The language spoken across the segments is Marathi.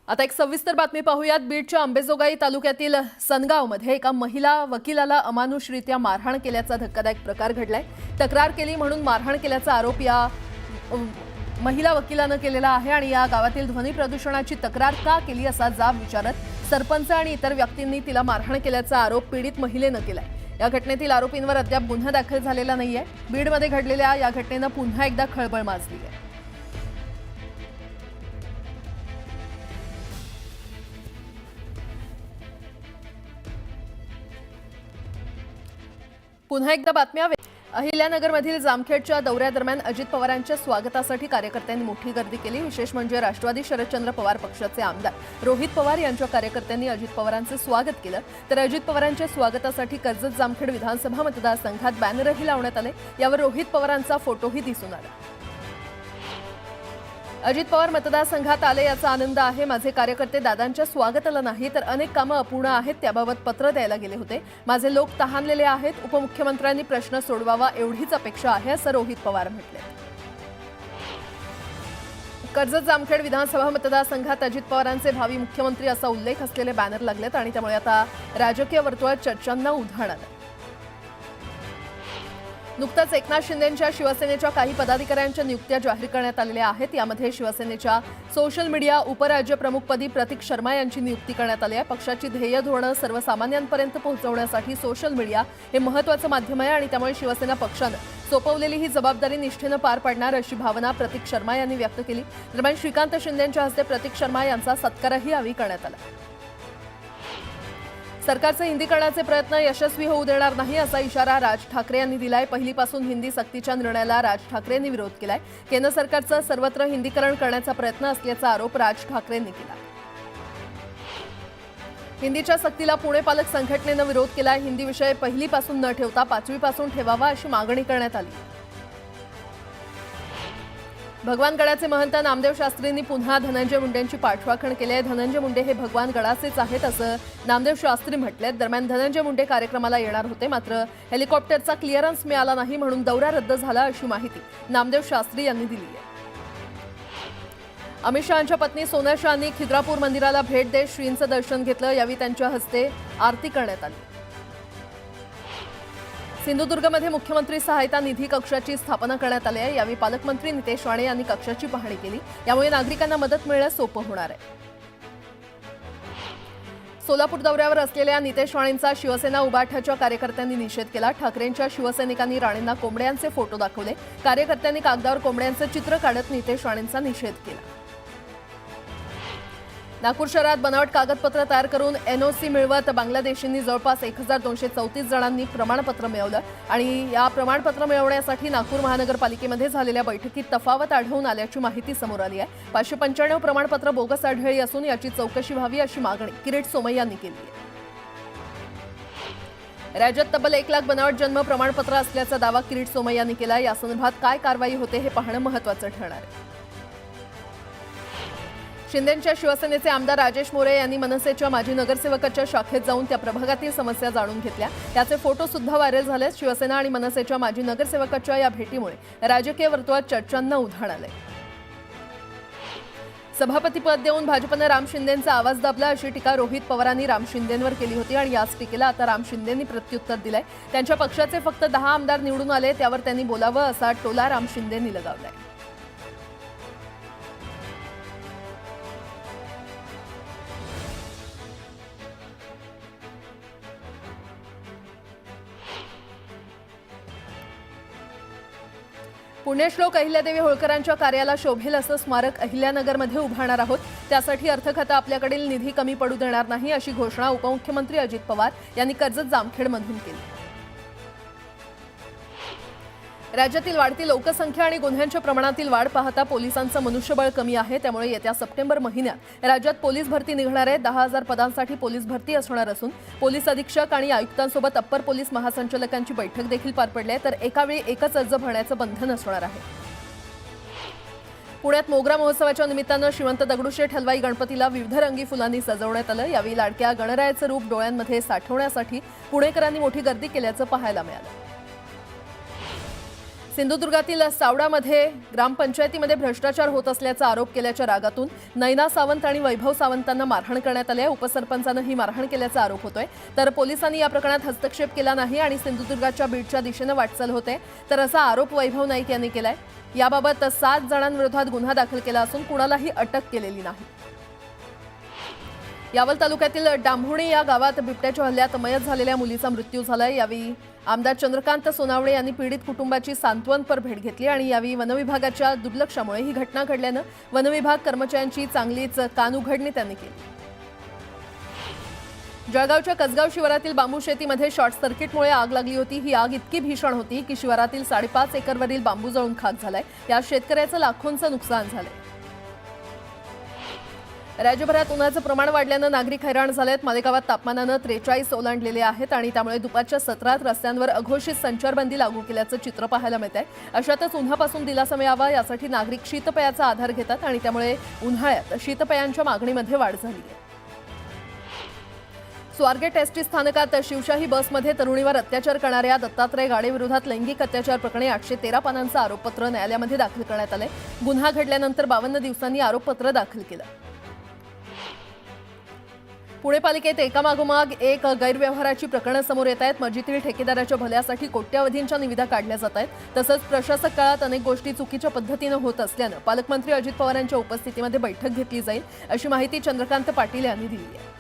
आता एक सविस्तर बातमी पाहूयात। बीडच्या अंबेजोगाई तालुक्यातील सनगावमध्ये एका महिला वकिलाला अमानुषरित्या मारहाण केल्याचा धक्कादायक प्रकार घडलाय। तक्रार केली म्हणून मारहाण केल्याचा आरोप या महिला वकिलानं केलेला आहे आणि या गावातील ध्वनी प्रदूषणाची तक्रार का केली असा जाब विचारत सरपंच आणि इतर व्यक्तींनी तिला मारहाण केल्याचा आरोप पीडित महिलेनं केलाय। या घटनेतील आरोपींवर अद्याप गुन्हा दाखल झालेला नाहीये। बीडमध्ये घडलेल्या या घटनेनं पुन्हा एकदा खळबळ माजली आहे। पुन्हा एकदा बातम्या। अहिल्यानगरमधील जामखेडच्या दौऱ्यादरम्यान अजित पवारांच्या स्वागतासाठी कार्यकर्त्यांनी मोठी गर्दी केली। विशेष म्हणजे राष्ट्रवादी शरदचंद्र पवार पक्षाचे आमदार रोहित पवार यांच्या कार्यकर्त्यांनी अजित पवारांचे स्वागत केलं। तर अजित पवारांच्या स्वागतासाठी कर्जत जामखेड विधानसभा मतदारसंघात बॅनरही लावण्यात आले। यावर रोहित पवारांचा फोटोही दिसून आला। अजित पवार मतदारसंघात आले याचा आनंद आहे। माझे कार्यकर्ते दादांच्या स्वागताला नाही तर अनेक कामं अपूर्ण आहेत त्याबाबत पत्र द्यायला गेले होते। माझे लोक तहानलेले आहेत। उपमुख्यमंत्र्यांनी प्रश्न सोडवावा एवढीच अपेक्षा आहे असं रोहित पवार म्हटले। कर्जत जामखेड विधानसभा मतदारसंघात अजित पवारांचे भावी मुख्यमंत्री असा उल्लेख असलेले बॅनर लागलेत आणि त्यामुळे आता राजकीय वर्तुळात चर्चांना उधाण आलं। नुकताच एकनाथ शिंदेंच्या शिवसेनेच्या काही पदाधिकाऱ्यांच्या नियुक्त्या जाहीर करण्यात आलेल्या आहेत। यामध्ये शिवसेनेच्या सोशल मीडिया उपराज्यप्रमुखपदी प्रतीक शर्मा यांची नियुक्ती करण्यात आली आहे। पक्षाची ध्येय धोरणं सर्वसामान्यांपर्यंत पोहोचवण्यासाठी सोशल मीडिया हे महत्त्वाचं माध्यम आहे आणि त्यामुळे शिवसेना पक्षानं सोपवलेली ही जबाबदारी निष्ठेनं पार पाडणार अशी भावना प्रतीक शर्मा यांनी व्यक्त केली। दरम्यान श्रीकांत शिंदेंच्या हस्ते प्रतीक शर्मा यांचा सत्कारही यावेळी करण्यात आला। सरकारचे हिंदीकरणाचे प्रयत्न यशस्वी होऊ देणार नाही असा इशारा राज ठाकरे यांनी दिलाय। पहिलीपासून हिंदी सक्तीच्या निर्णयाला राज ठाकरेंनी विरोध केलाय। केंद्र सरकारचं सर्वत्र हिंदीकरण करण्याचा प्रयत्न असल्याचा आरोप राज ठाकरेंनी केला। हिंदीच्या सक्तीला पुणे पालक संघटनेनं विरोध केलाय। हिंदी विषय पहिलीपासून न ठेवता पाचवीपासून ठेवावा अशी मागणी करण्यात आली। भगवानगडाचे महंत नामदेव शास्त्रींनी पुन्हा धनंजय मुंडेंची पाठराखण केली आहे। धनंजय मुंडे हे भगवानगडाचेच आहेत असं नामदेव शास्त्री म्हटले। दरम्यान धनंजय मुंडे कार्यक्रमाला येणार होते मात्र हेलिकॉप्टरचा क्लिअरन्स मिळाला नाही म्हणून दौरा रद्द झाला अशी माहिती नामदेव शास्त्री यांनी दिली आहे। अमित शहांच्या पत्नी सोनिया शहांनी खिद्रापूर मंदिराला भेट देत श्रींचं दर्शन घेतलं। यावेळी त्यांच्या हस्ते आरती करण्यात आली। सिंधुदुर्गमध्ये मुख्यमंत्री सहायता निधी कक्षाची स्थापना करण्यात आली आहे। यावेळी पालकमंत्री नितेश राणे यांनी कक्षाची पाहणी केली। यामुळे नागरिकांना मदत मिळणं सोपं होणार आहे। सोलापूर दौऱ्यावर असलेल्या नितेश राणेंचा शिवसेना उबाठाच्या कार्यकर्त्यांनी निषेध केला। ठाकरेंच्या शिवसैनिकांनी राणेंना कोंबड्यांचे फोटो दाखवले। कार्यकर्त्यांनी कागदावर कोंबड्यांचं चित्र काढत नितेश राणेंचा निषेध केला। नागपूर शहरात बनावट कागदपत्र तयार करून एनओसी मिळवत बांगलादेशींनी जवळपास 1234 जणांनी प्रमाणपत्र मिळवलं आणि या प्रमाणपत्र मिळवण्यासाठी नागपूर महानगरपालिकेमध्ये झालेल्या बैठकीत तफावत आढळून आल्याची माहिती समोर आली आहे। 595 प्रमाणपत्र बोगस आढळली असून याची चौकशी व्हावी अशी मागणी किरीट सोमय्या यांनी केली आहे। राज्यात तब्बल 1 लाख बनावट जन्म प्रमाणपत्र असल्याचा दावा किरीट सोमय्या यांनी केला। या संदर्भात काय कारवाई होते हे पाहणं महत्त्वाचं ठरणार आहे। शिंदेंच्या शिवसेनेचे आमदार राजेश मोरे यांनी मनसेच्या माजी नगरसेवकाच्या शाखेत जाऊन त्या प्रभागातील समस्या जाणून घेतल्या। त्याचे फोटो सुद्धा व्हायरल झाले। शिवसेना आणि मनसेच्या माजी नगरसेवकाच्या या भेटीमुळे राजकीय वर्तुळात चर्चांना उधाण आलंय। सभापतीपद देऊन भाजपनं राम शिंदेंचा आवाज दाबला अशी टीका रोहित पवारांनी राम शिंदेंवर केली होती आणि याच टीकेला आता राम शिंदेंनी प्रत्युत्तर दिलंय। त्यांच्या पक्षाचे फक्त 10 आमदार निवडून आले त्यावर त्यांनी बोलावं असा टोला राम शिंदेंनी लगावलाय। पुण्यश्लोक अहिल्यादेवी होळकरांच्या कार्याला शोभेल असं स्मारक अहिल्यानगरमध्ये उभारणार आहोत। त्यासाठी अर्थखातं आपल्याकडील निधी कमी पडू देणार नाही अशी घोषणा उपमुख्यमंत्री अजित पवार यांनी कर्जत जामखेडमधून केली। राज्यातील वाढती लोकसंख्या आणि गुन्ह्यांच्या प्रमाणातील वाढ पाहता पोलिसांचं मनुष्यबळ कमी आहे। त्यामुळे येत्या सप्टेंबर महिन्यात राज्यात पोलीस भरती निघणार आहे। 10,000 पदांसाठी पोलीस भरती असणार असून पोलीस अधीक्षक आणि आयुक्तांसोबत अप्पर पोलीस महासंचालकांची बैठक देखील पार पडली आहे। तर एकावेळी एकच अर्ज भरण्याचं बंधन असणार आहे। पुण्यात मोगरा महोत्सवाच्या निमित्तानं श्रीमंत दगडूशेठ हलवाई गणपतीला विविध रंगी फुलांनी सजवण्यात आलं। यावेळी लाडक्या गणरायाचं रूप डोळ्यांमध्ये साठवण्यासाठी पुणेकरांनी मोठी गर्दी केल्याचं पाहायला मिळालं। सिंधुदुर्गातील सावडामध्ये ग्रामपंचायतीमध्ये भ्रष्टाचार होत असल्याचा आरोप केल्याच्या रागातून नैना सावंत आणि वैभव सावंतांना मारहाण करण्यात आली आहे। उपसरपंचानं ही मारहाण केल्याचा आरोप होतोय, तर पोलिसांनी या प्रकरणात हस्तक्षेप केला नाही आणि सिंधुदुर्गाच्या बीडच्या दिशेने वाटचाल होते, तर असा आरोप वैभव नाईक यांनी केलाय। याबाबत 7 जणांविरोधात गुन्हा दाखल केला असून कुणालाही अटक केलेली नाही। यावल तालुक्यातील डांभुणी या गावात बिबट्याच्या हल्ल्यात मयत झालेल्या मुलीचा मृत्यू झालाय। यावेळी आमदार चंद्रकांत सोनावणे यांनी पीडित कुटुंबाची सांत्वनपर भेट घेतली आणि यावेळी वनविभागाच्या दुर्लक्षामुळे ही घटना घडल्यानं वनविभाग कर्मचाऱ्यांची चांगलीच कानउघडणी त्यांनी केली। जळगावच्या कसगाव शिवारातील बांबू शेतीमध्ये शॉर्ट सर्किटमुळे आग लागली होती। ही आग इतकी भीषण होती की शिवारातील 5.5 एकरवरील बांबू जळून खाक झालाय। या शेतकऱ्याचं लाखोंचं नुकसान झालंय। राज्यभरात उन्हाचं प्रमाण वाढल्यानं नागरिक हैराण झालेत। मालेगावात तापमानानं 43 ओलांडलेले आहेत आणि त्यामुळे दुपारच्या सत्रात रस्त्यांवर अघोषित संचारबंदी लागू केल्याचं चित्र पाहायला मिळतंय। अशातच उन्हापासून दिलासा मिळावा यासाठी नागरिक शीतपेयाचा आधार घेतात आणि त्यामुळे उन्हाळ्यात शीतपेयांच्या मागणीमध्ये वाढ झाली आहे। स्वारगेट एसटी स्थानकात शिवशाही बसमध्ये तरुणीवर अत्याचार करणाऱ्या दत्तात्रय गाडेविरोधात लैंगिक अत्याचार प्रकरणी 813 पानांचं आरोपपत्र न्यायालयामध्ये दाखल करण्यात आलंय। गुन्हा घडल्यानंतर 52 दिवसांनी आरोपपत्र दाखल केलं। पुणे पालिकेत एकामागोमाग एक गैरव्यवहाराची प्रकरणं समोर येत आहेत। मस्जिदीतील ठेकेदाराच्या भल्यासाठी कोट्यावधींच्या निविदा काढल्या जात आहेत। तसंच प्रशासक काळात अनेक गोष्टी चुकीच्या पद्धतीनं होत असल्यानं पालकमंत्री अजित पवारांच्या उपस्थितीमध्ये बैठक घेतली जाईल, अशी माहिती चंद्रकांत पाटील यांनी दिली आहे।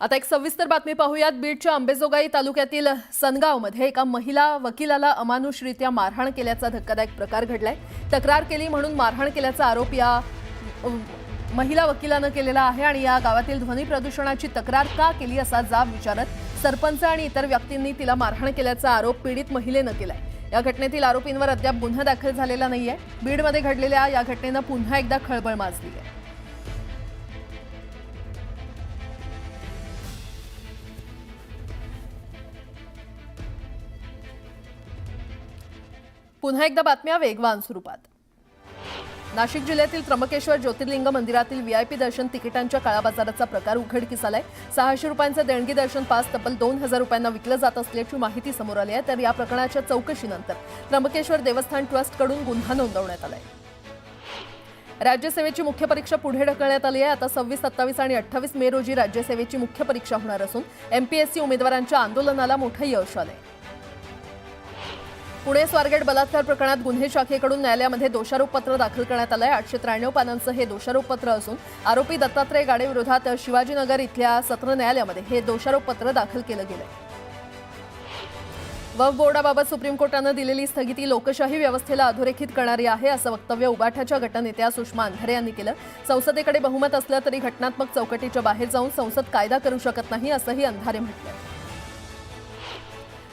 आता एक सविस्तर बातमी पाहूयात। बीडच्या अंबेजोगाई तालुक्यातील सनगावमध्ये एका महिला वकिलाला अमानुषरित्या मारहाण केल्याचा धक्कादायक प्रकार घडलाय। तक्रार केली म्हणून मारहाण केल्याचा आरोप या महिला वकिलानं केलेला आहे आणि या गावातील ध्वनी प्रदूषणाची तक्रार का केली असा जाब विचारत सरपंच आणि इतर व्यक्तींनी तिला मारहाण केल्याचा आरोप पीडित महिलेनं केलाय। या घटनेतील आरोपींवर अद्याप गुन्हा दाखल झालेला नाहीये। बीडमध्ये घडलेल्या या घटनेनं पुन्हा एकदा खळबळ माजली आहे। पुन्हा एकदा बातम्या वेगवान स्वरूपात। नाशिक जिल्ह्यातील त्र्यंबकेश्वर ज्योतिर्लिंग मंदिरातील व्हीआयपी दर्शन तिकिटांच्या काळाबाजाराचा प्रकार उघडकीस आलाय। 600 रुपयांचं देणगी दर्शन पास तब्बल 2000 रुपयांना विकलं जात असल्याची माहिती समोर आली आहे। तर या प्रकरणाच्या चौकशीनंतर त्र्यंबकेश्वर देवस्थान ट्रस्टकडून गुन्हा नोंदवण्यात आलाय। राज्यसेवेची मुख्य परीक्षा पुढे ढकलण्यात आली आहे। आता 26, 27 आणि 28 मे रोजी राज्यसेवेची मुख्य परीक्षा होणार असून एमपीएससी उमेदवारांच्या आंदोलनाला मोठं यश आलंय। पुणे स्वारगेट बलात्कार प्रकरणात गुन्हे शाखेकडून न्यायालयामध्ये दोषारोप पत्र दाखल करण्यात आलंय। 893 पानांचं हे दोषारोप पत्र असून आरोपी दत्तात्रय गाडे विरोधात शिवाजीनगर इथल्या सत्र न्यायालयामध्ये हे दोषारोप पत्र दाखल केलं गेलंय। वक्फ बोर्डाबाबत सुप्रीम कोर्टानं दिलेली स्थगिती लोकशाही व्यवस्थेला अधोरेखित करणारी आहे, असं वक्तव्य उबाठाच्या गटनेत्या सुषमा अंधारे यांनी केलं। संसदेकडे बहुमत असलं तरी घटनात्मक चौकटीच्या बाहेर जाऊन संसद कायदा करू शकत नाही, असंही अंधारे म्हटलंय।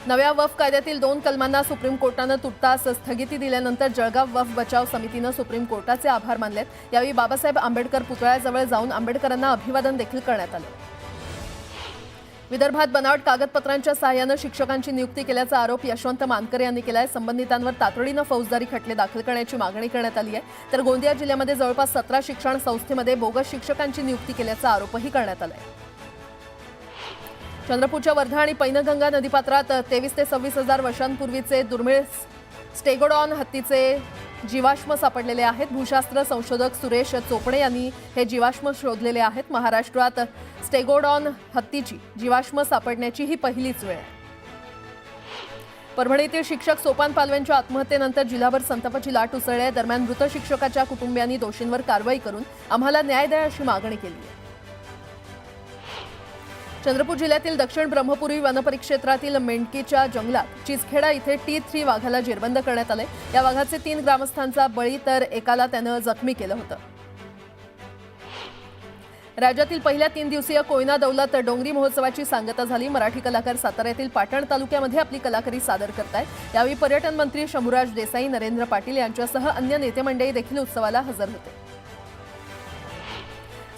नव्या वक्फ कायद्यातील 2 कलमांना सुप्रीम कोर्टानं तुर्तास स्थगिती दिल्यानंतर जळगाव वक्फ बचाव समितीनं सुप्रीम कोर्टाचे आभार मानलेत। यावेळी बाबासाहेब आंबेडकर पुतळ्याजवळ जाऊन आंबेडकरांना अभिवादन देखील करण्यात आलं। विदर्भात बनावट कागदपत्रांच्या सहाय्यानं शिक्षकांची नियुक्ती केल्याचा आरोप यशवंत मानकर यांनी केलाय। संबंधितांवर तातडीनं फौजदारी खटले दाखल करण्याची मागणी करण्यात आली आहे। तर गोंदिया जिल्ह्यामध्ये जवळपास 17 शिक्षण संस्थेमध्ये बोगस शिक्षकांची नियुक्ती केल्याचा आरोपही करण्यात आलाय। चंद्रपूरच्या वर्धा आणि पैनगंगा नदीपात्रात 23 ते 26 हजार वर्षांपूर्वीचे दुर्मिळ स्टेगोडॉन हत्तीचे जीवाश्म सापडलेले आहेत। भूशास्त्र संशोधक सुरेश चोपडे यांनी हे जीवाश्म शोधलेले आहेत। महाराष्ट्रात स्टेगोडॉन हत्तीची जीवाश्म सापडण्याची ही पहिलीच वेळ आहे। परभणीतील शिक्षक सोपान पालवेंच्या आत्महत्येनंतर जिल्हाभर संतापाची लाट उसळली आहे। दरम्यान मृत शिक्षकाच्या कुटुंबियांनी दोषींवर कारवाई करून आम्हाला न्याय द्या अशी मागणी केली आहे। चंद्रपूर जिल्ह्यातील दक्षिण ब्रह्मपुरी वनपरिक्षेत्रातील मेंढकीच्या जंगलात चिचखेडा इथे T3 वाघाला जेरबंद करण्यात आले। या वाघाचे 3 ग्रामस्थांचा बळी तर एकाला त्यानं जखमी केलं होतं। राज्यातील पहिल्या 3 दिवसीय कोयना दौलत डोंगरी महोत्सवाची सांगता झाली। मराठी कलाकार साताऱ्यातील पाटण तालुक्यामध्ये आपली कलाकारी सादर करतायत। यावेळी पर्यटन मंत्री शंभूराज देसाई, नरेंद्र पाटील यांच्यासह अन्य नेते मंडळी देखील उत्सवाला हजर होते।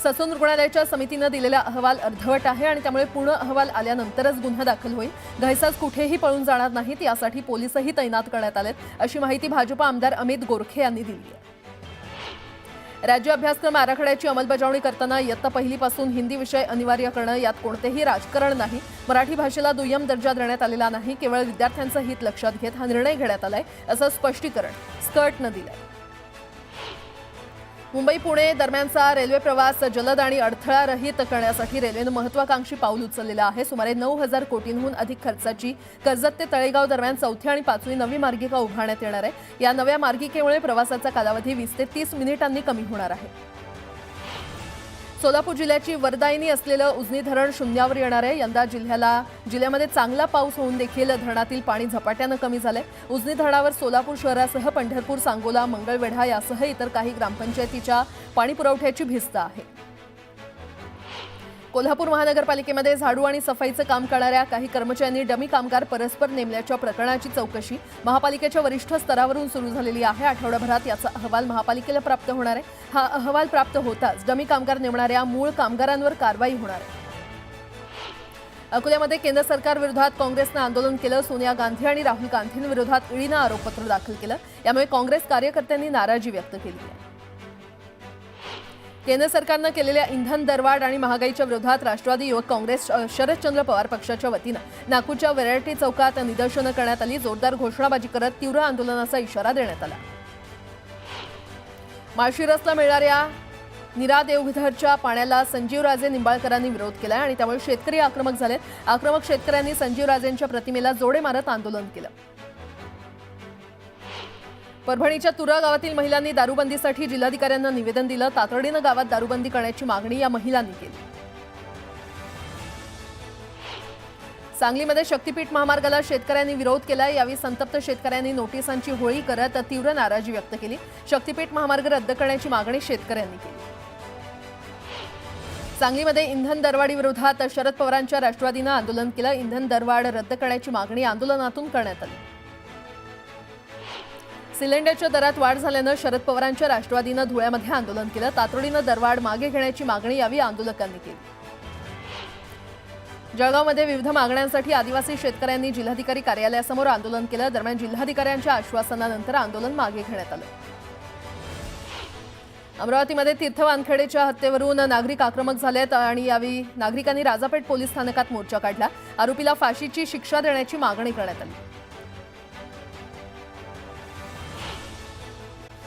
ससून रुग्णालयाच्या समितीनं दिलेला अहवाल अर्धवट आहे आणि त्यामुळे पूर्ण अहवाल आल्यानंतरच गुन्हा दाखल होईल। घाईसाज कुठेही पळून जाणार नाहीत यासाठी पोलीसही तैनात करण्यात आलेत, अशी माहिती भाजप आमदार अमित गोरखे यांनी दिली आहे। राज्य अभ्यासक्रम आराखड्याची अंमलबजावणी करताना इयत्ता पहिलीपासून हिंदी विषय अनिवार्य करणं यात कोणतेही राजकारण नाही, मराठी भाषेला दुय्यम दर्जा देण्यात आलेला नाही, केवळ विद्यार्थ्यांचं हित लक्षात घेत हा निर्णय घेण्यात आलाय, असं स्पष्टीकरण स्कर्टनं दिलंय. मुंबई पुणे दरम्यानचा रेल्वे प्रवास जलद आणि अडथळारहित करण्यासाठी रेल्वेनं महत्त्वाकांक्षी पाऊल उचललेलं आहे. सुमारे 9,000 कोटींहून अधिक खर्चाची कर्जत ते तळेगाव दरम्यान 4थी आणि 5वी नवी मार्गिका उभारण्यात येणार आहे. या नव्या मार्गिकेमुळे प्रवासाचा कालावधी 20 ते 30 मिनिटांनी कमी होणार आहे. सोलापूर जिल्ह्याची वरदायिनी असलेलं उजनी धरण शून्यावर येणार आहे. यंदा जिल्ह्यामध्ये चांगला पाऊस होऊन देखील धरणातील पाणी झपाट्यानं कमी झालंय. उजनी धरणावर सोलापूर शहरासह पंढरपूर, सांगोला, मंगळवेढा यासह इतर काही ग्रामपंचायतीच्या पाणी पुरवठ्याची भिस्त आहे. कोल्हापूर महानगरपालिकेमध्ये झाडू आणि सफाईचं काम करणाऱ्या काही कर्मचाऱ्यांनी डमी कामगार परस्पर नेमल्याच्या प्रकरणाची चौकशी महापालिकेच्या वरिष्ठ स्तरावरून सुरू झालेली आहे. आठवड्याभरात याचा अहवाल महापालिकेला प्राप्त होणार आहे. हा अहवाल प्राप्त होताच डमी कामगार नेमणाऱ्या मूळ कामगारांवर कारवाई होणार आहे. अकोल्यामध्ये केंद्र सरकारविरोधात काँग्रेसनं आंदोलन केलं. सोनिया गांधी आणि राहुल गांधींविरोधात ईडीनं आरोपपत्र दाखल केलं. यामुळे काँग्रेस कार्यकर्त्यांनी नाराजी व्यक्त केली आहे. केंद्र सरकारनं केलेल्या इंधन दरवाढ आणि महागाईच्या विरोधात राष्ट्रवादी युवक काँग्रेस शरदचंद्र पवार पक्षाच्या वतीनं नागपूरच्या व्हॅरायटी चौकात निदर्शनं करण्यात आली. जोरदार घोषणाबाजी करत तीव्र आंदोलनाचा इशारा देण्यात आला. माळशिरसला मिळणाऱ्या नीरा देवधरच्या पाण्याला संजीवराजे निंबाळकरांनी विरोध केला आणि त्यामुळे शेतकरी आक्रमक झालेत. आक्रमक शेतकऱ्यांनी संजीवराजेंच्या प्रतिमेला जोडे मारत आंदोलन केलं. परभणीच्या तुरा गावातील महिलांनी दारूबंदीसाठी जिल्हाधिकाऱ्यांना निवेदन दिलं. तातडीनं गावात दारूबंदी करण्याची मागणी या महिलांनी केली. सांगलीमध्ये शक्तीपीठ महामार्गाला शेतकऱ्यांनी विरोध केला. यावेळी संतप्त शेतकऱ्यांनी नोटिसांची होळी करत तीव्र नाराजी व्यक्त केली. शक्तीपीठ महामार्ग रद्द करण्याची मागणी शेतकऱ्यांनी केली. सांगलीमध्ये इंधन दरवाढी विरोधात शरद पवारांच्या राष्ट्रवादीनं आंदोलन केलं. इंधन दरवाढ रद्द करण्याची मागणी आंदोलनातून करण्यात आली. सिलेंडरच्या दरात वाढ झाल्यानं शरद पवारांच्या राष्ट्रवादीनं धुळ्यामध्ये आंदोलन केलं. तातडीनं दरवाढ मागे घेण्याची मागणी यावेळी आंदोलकांनी केली. जळगावमध्ये विविध मागण्यांसाठी आदिवासी शेतकऱ्यांनी जिल्हाधिकारी कार्यालयासमोर आंदोलन केलं. दरम्यान जिल्हाधिकाऱ्यांच्या आश्वासनानंतर आंदोलन मागे घेण्यात आलं. अमरावतीमध्ये तीर्थ वानखेडेच्या हत्येवरून नागरिक आक्रमक झालेत आणि यावेळी नागरिकांनी राजापेठ पोलीस स्थानकात मोर्चा काढला. आरोपीला फाशीची शिक्षा देण्याची मागणी करण्यात आली.